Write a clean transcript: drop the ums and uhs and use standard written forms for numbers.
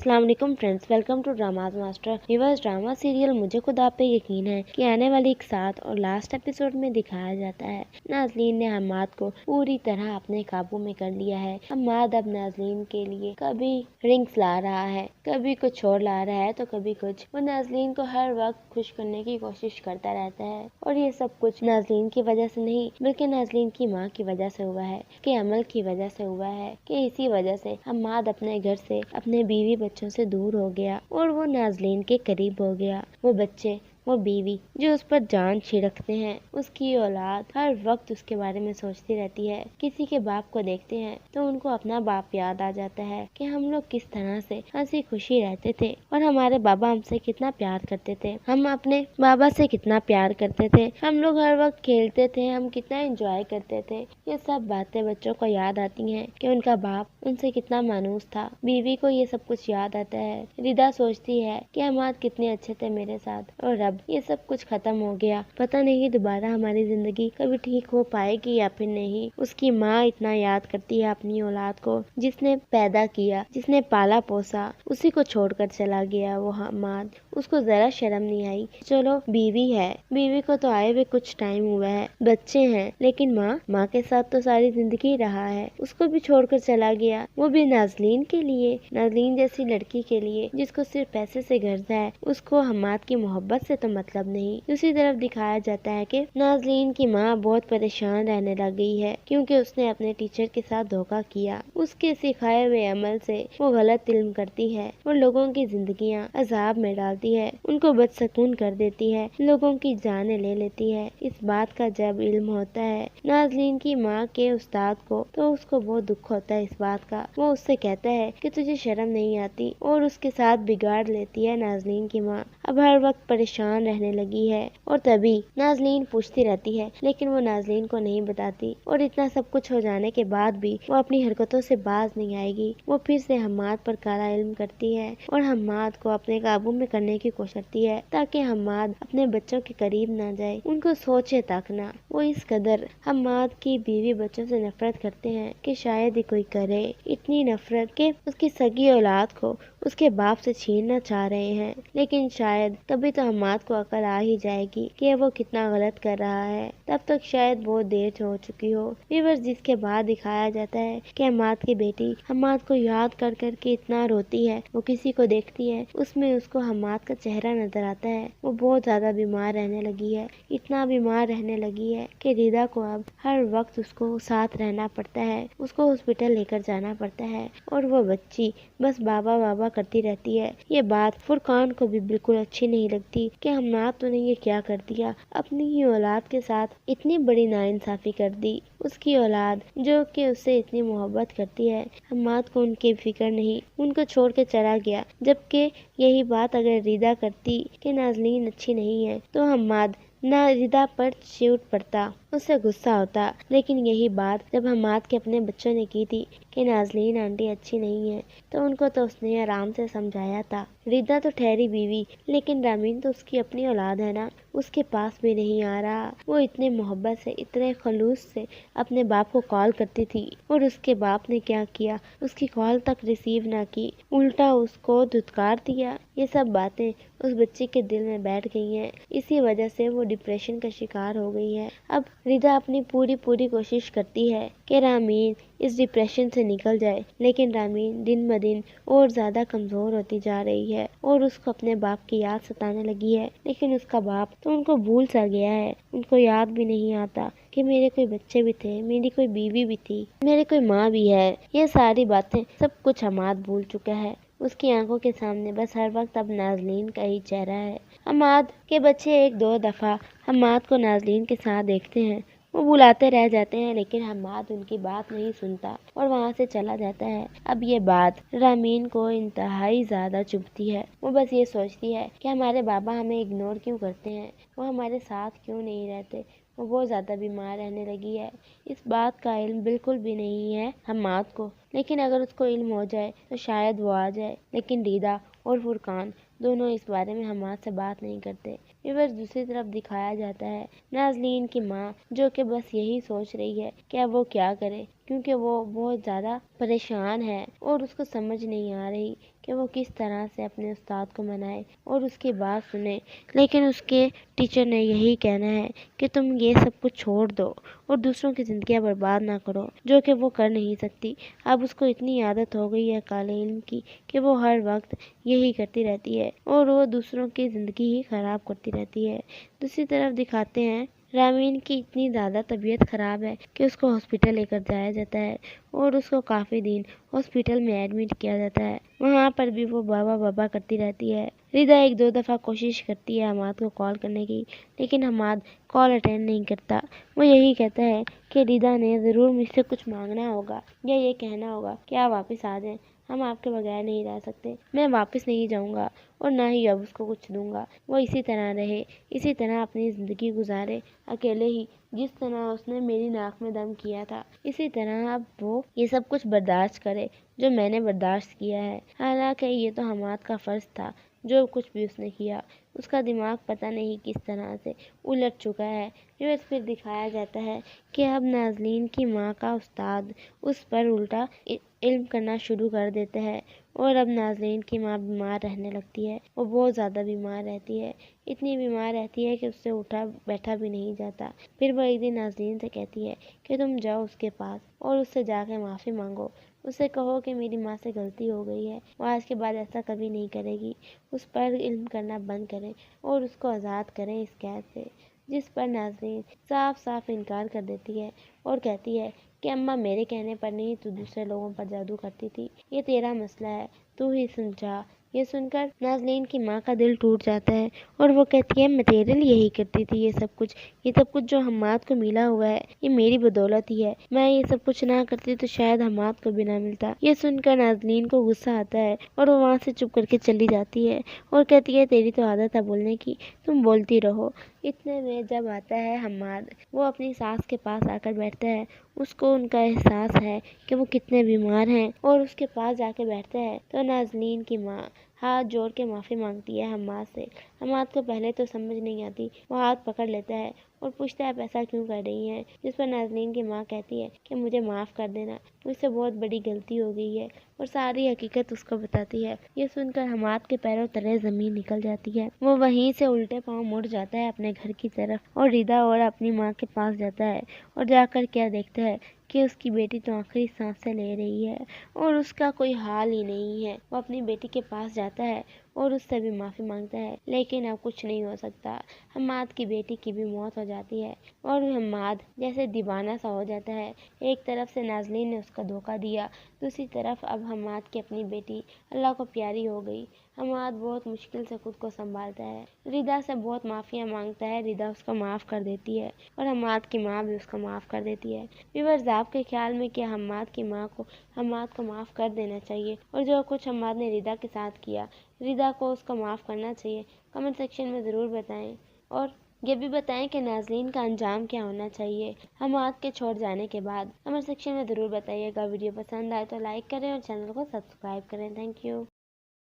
अस्सलाम वालेकुम friends, welcome to dramas master. Viewers, drama serial मुझे खुद आप पे यकीन है कि आने वाले एक साथ और लास्ट एपिसोड में दिखाया जाता है नाज़लीन ने हम्माद को पूरी तरह अपने काबू में कर लिया है। हम्माद अब नाज़लीन के लिए कभी रिंग्स ला रहा है, कभी कुछ और ला रहा है तो कभी कुछ। वो नाज़लीन को हर वक्त खुश करने की कोशिश करता रहता है और ये सब कुछ नाज़लीन की वजह से नहीं बल्कि नाज़लीन की माँ की वजह से हुआ है, कि अमल की वजह से हुआ है, कि इसी वजह से हम्माद अपने घर से अपने बीवी बच्चों से दूर हो गया और वो नाज़लीन के करीब हो गया। वो बच्चे, वो बीवी जो उस पर जान छिड़कते हैं, उसकी औलाद हर वक्त उसके बारे में सोचती रहती है। किसी के बाप को देखते हैं तो उनको अपना बाप याद आ जाता है कि हम लोग किस तरह से हंसी खुशी रहते थे और हमारे बाबा हमसे कितना प्यार करते थे, हम अपने बाबा से कितना प्यार करते थे, हम लोग हर वक्त खेलते थे, हम कितना एंजॉय करते थे। ये सब बातें बच्चों को याद आती हैं कि उनका बाप उनसे कितना मानूस था। बीवी को ये सब कुछ याद आता है। रिदा सोचती है कि हम्माद कितने अच्छे थे मेरे साथ और अब ये सब कुछ खत्म हो गया, पता नहीं दोबारा हमारी जिंदगी कभी ठीक हो पाएगी या फिर नहीं। उसकी माँ इतना याद करती है अपनी औलाद को जिसने पैदा किया, जिसने पाला पोसा, उसी को छोड़कर चला गया वो हम्माद। उसको जरा शर्म नहीं आई। चलो बीवी है, बीवी को तो आए हुए कुछ टाइम हुआ है, बच्चे हैं, लेकिन माँ के साथ तो सारी जिंदगी रहा है, उसको भी छोड़कर चला गया, वो भी नाज़लीन के लिए, नाज़लीन जैसी लड़की के लिए जिसको सिर्फ पैसे से गर्ज है। उसको हम्माद की मोहब्बत से तो मतलब नहीं। दूसरी तरफ दिखाया जाता है कि नाज़लीन की माँ बहुत परेशान रहने लग गई है क्योंकि उसने अपने टीचर के साथ धोखा किया। उसके सिखाए हुए अमल से वो गलत इल्म करती है और लोगों की जिंदगियाँ अजाब में डालती है, उनको बदसकून कर देती है, लोगों की जानें ले लेती है। इस बात का जब इल्म होता है नाज़लीन की माँ के उस्ताद को तो उसको बहुत दुख होता है इस बात का। वो उससे कहता है कि तुझे शर्म नहीं आती और उसके साथ बिगाड़ लेती है नाज़लीन की माँ। अब हर वक्त परेशान रहने लगी है और तभी नाज़लीन पूछती रहती है लेकिन वो नाज़लीन को नहीं बताती और इतना सब कुछ हो जाने के बाद भी वो अपनी हरकतों से बाज नहीं आएगी। वो फिर से हम्माद पर काला इल्म करती है और हम्माद को अपने काबू में करने की कोशिश करती है ताकि हम्माद अपने बच्चों के करीब ना जाए, उनको सोचे तक ना। वो इस कदर हम्माद की बीवी बच्चों से नफरत करते हैं कि शायद ही कोई करे। इतनी नफरत कि उसकी सगी औलाद को उसके बाप से छीनना चाह रहे हैं, लेकिन शायद तभी तो हम्माद को अकल आ ही जाएगी कि वो कितना गलत कर रहा है। तब तक शायद बहुत देर हो चुकी हो। व्यूअर्स, जिसके बाद दिखाया जाता है कि हम्माद की बेटी हम्माद को याद कर कर के इतना रोती है। वो किसी को देखती है, उसमें उसको हम्माद का चेहरा नजर आता है। वो बहुत ज्यादा बीमार रहने लगी है, इतना बीमार रहने लगी है कि रिदा को अब हर वक्त उसको साथ रहना पड़ता है, उसको हॉस्पिटल लेकर जाना पड़ता है और वो बच्ची बस बाबा बाबा करती रहती है। ये बात फुरकान को भी बिल्कुल अच्छी नहीं लगती कि हम्माद तूने ये क्या कर दिया, अपनी ही औलाद के साथ इतनी बड़ी नाइंसाफी कर दी। उसकी औलाद जो कि उससे इतनी मोहब्बत करती है, हम्माद को उनकी फिक्र नहीं, उनको छोड़ के चला गया। जबकि यही बात अगर रिदा करती कि नाज़लीन अच्छी नहीं है तो हम्माद ना रिदा पर चिढ़ पड़ता, उससे गुस्सा होता। लेकिन यही बात जब हम्माद के अपने बच्चों ने की थी कि नाज़लीन आंटी अच्छी नहीं है तो उनको तो उसने आराम से समझाया था। रिदा तो ठहरी बीवी, लेकिन रामीन तो उसकी अपनी औलाद है ना, उसके पास भी नहीं आ रहा। वो इतने मोहब्बत से, इतने खलूस से अपने बाप को कॉल करती थी और उसके बाप ने क्या किया, उसकी कॉल तक रिसीव ना की, उल्टा उसको धुतकार दिया। ये सब बातें उस बच्ची के दिल में बैठ गई हैं। इसी वजह से वो डिप्रेशन का शिकार हो गई है। अब रिदा अपनी पूरी कोशिश करती है कि रामीन इस डिप्रेशन से निकल जाए, लेकिन रामीन दिन ब दिन और ज्यादा कमजोर होती जा रही है और उसको अपने बाप की याद सताने लगी है। लेकिन उसका बाप तो उनको भूल सा गया है, उनको याद भी नहीं आता कि मेरे कोई बच्चे भी थे, मेरी कोई बीवी भी थी, मेरी कोई माँ भी है। ये सारी बातें सब कुछ हम्माद भूल चुका है। उसकी आंखों के सामने बस हर वक्त अब नाज़लीन का ही चेहरा है। हम्माद के बच्चे एक दो दफा हम्माद को नाज़लीन के साथ देखते हैं, वो बुलाते रह जाते हैं, लेकिन हम्माद उनकी बात नहीं सुनता और वहाँ से चला जाता है। अब ये बात रामीन को इंतहाई ज्यादा चुभती है। वो बस ये सोचती है कि हमारे बाबा हमें इग्नोर क्यों करते हैं, वो हमारे साथ क्यों नहीं रहते। वो बहुत ज्यादा बीमार रहने लगी है। इस बात का इल्म बिल्कुल भी नहीं है हम्माद को, लेकिन अगर उसको इल्म हो जाए तो शायद वो आ जाए। लेकिन रिदा और फुरकान दोनों इस बारे में हम्माद से बात नहीं करते। फिर दूसरी तरफ दिखाया जाता है नाज़लीन की माँ, जो कि बस यही सोच रही है कि अब वो क्या करे, क्योंकि वो बहुत ज़्यादा परेशान है और उसको समझ नहीं आ रही کہ وہ کس طرح سے اپنے استاد کو منائے اور اس کی بات سنے، لیکن اس کے ٹیچر نے یہی کہنا ہے کہ تم یہ سب کچھ چھوڑ دو اور دوسروں کی زندگیاں برباد نہ کرو، جو کہ وہ کر نہیں سکتی۔ اب اس کو اتنی عادت ہو گئی ہے کالے علم کی کہ وہ ہر وقت یہی کرتی رہتی ہے اور وہ دوسروں کی زندگی ہی خراب کرتی رہتی ہے۔ دوسری طرف دکھاتے ہیں رامین کی اتنی زیادہ طبیعت خراب ہے کہ اس کو ہاسپٹل لے کر جایا جاتا ہے اور اس کو کافی دن ہاسپٹل میں ایڈمٹ کیا جاتا ہے۔ وہاں پر بھی وہ بابا بابا کرتی رہتی ہے۔ ردا ایک دو دفعہ کوشش کرتی ہے حماد کو کال کرنے کی، لیکن حماد کال اٹینڈ نہیں کرتا۔ وہ یہی کہتا ہے کہ ردا نے ضرور مجھ سے کچھ مانگنا ہوگا یا یہ کہنا ہوگا کہ آپ واپس آ جائیں، ہم آپ کے بغیر نہیں رہ سکتے۔ میں واپس نہیں جاؤں گا اور نہ ہی اب اس کو کچھ دوں گا۔ وہ اسی طرح رہے، اسی طرح اپنی زندگی گزارے اکیلے ہی، جس طرح اس نے میری ناک میں دم کیا تھا، اسی طرح اب وہ یہ سب کچھ برداشت کرے جو میں نے برداشت کیا ہے۔ حالانکہ یہ تو حماد کا فرض تھا، جو کچھ بھی اس نے کیا۔ اس کا دماغ پتہ نہیں کس طرح سے الٹ چکا ہے۔ پھر دکھایا جاتا ہے کہ اب نازلین کی ماں کا استاد اس پر الٹا علم کرنا شروع کر دیتا ہے اور اب نازلین کی ماں بیمار رہنے لگتی ہے۔ وہ بہت زیادہ بیمار رہتی ہے، اتنی بیمار رہتی ہے کہ اس سے اٹھا بیٹھا بھی نہیں جاتا۔ پھر وہ ایک دن نازلین سے کہتی ہے کہ تم جاؤ اس کے پاس اور اس سے جا کے معافی مانگو، اسے کہو کہ میری ماں سے غلطی ہو گئی ہے، وہ آج کے بعد ایسا کبھی نہیں کرے گی۔ اس پر علم کرنا بند کریں اور اس کو آزاد کریں اس قید سے، جس پر نازلین صاف صاف انکار کر دیتی ہے اور کہتی ہے کہ اماں میرے کہنے پر نہیں تو دوسرے لوگوں پر جادو کرتی تھی، یہ تیرا مسئلہ ہے، تو ہی سمجھا۔ یہ سن کر نازلین کی ماں کا دل ٹوٹ جاتا ہے اور وہ کہتی ہے میں تیرے لیے یہی کرتی تھی، یہ سب کچھ جو حماد کو ملا ہوا ہے یہ میری بدولت ہی ہے، میں یہ سب کچھ نہ کرتی تو شاید حماد کو بھی نہ ملتا۔ یہ سن کر نازلین کو غصہ آتا ہے اور وہ وہاں سے چپ کر کے چلی جاتی ہے اور کہتی ہے تیری تو عادت ہے بولنے کی، تم بولتی رہو۔ اتنے میں جب آتا ہے حماد، وہ اپنی ساس کے پاس آ کر بیٹھتا ہے۔ اس کو ان کا احساس ہے کہ وہ کتنے بیمار ہیں اور اس کے پاس جا کے بیٹھتا ہے تو نازلین کی ماں ہاتھ جوڑ کے معافی مانگتی ہے حماد سے۔ حماد کو پہلے تو سمجھ نہیں آتی، وہ ہاتھ پکڑ لیتا ہے اور پوچھتا ہے آپ ایسا کیوں کر رہی ہیں، جس پر نازلین کی ماں کہتی ہے کہ مجھے معاف کر دینا، مجھ سے بہت بڑی غلطی ہو گئی ہے اور ساری حقیقت اس کو بتاتی ہے۔ یہ سن کر حماد کے پیروں تلے زمین نکل جاتی ہے۔ وہ وہیں سے الٹے پاؤں مڑ جاتا ہے اپنے گھر کی طرف اور ردا اور اپنی ماں کے پاس جاتا ہے اور جا کر کیا دیکھتا ہے کہ اس کی بیٹی تو آخری سانسیں لے رہی ہے اور اس کا کوئی حال ہی نہیں ہے۔ وہ اپنی بیٹی کے پاس جاتا ہے اور اس سے بھی معافی مانگتا ہے، لیکن اب کچھ نہیں ہو سکتا۔ حماد کی بیٹی کی بھی موت ہو جاتی ہے اور حماد جیسے دیوانہ سا ہو جاتا ہے۔ ایک طرف سے نازلین نے اس کو دھوکہ دیا، دوسری طرف اب حماد کی اپنی بیٹی اللہ کو پیاری ہو گئی۔ حماد بہت مشکل سے خود کو سنبھالتا ہے، ردا سے بہت معافیاں مانگتا ہے، ردا اس کو معاف کر دیتی ہے اور حماد کی ماں بھی اس کو معاف کر دیتی ہے۔ ویورز آپ کے خیال میں کیا حماد کی ماں کو حماد کو معاف کر دینا چاہیے اور جو کچھ حماد نے ردا کے ساتھ کیا ردا کو اس کو معاف کرنا چاہیے؟ کمنٹ سیکشن میں ضرور بتائیں اور یہ بھی بتائیں کہ نازلین کا انجام کیا ہونا چاہیے حماد کے چھوڑ جانے کے بعد۔ کمنٹ سیکشن میں ضرور بتائیے گا۔ ویڈیو پسند آئے تو لائک کریں اور چینل کو سبسکرائب کریں۔ Thank you.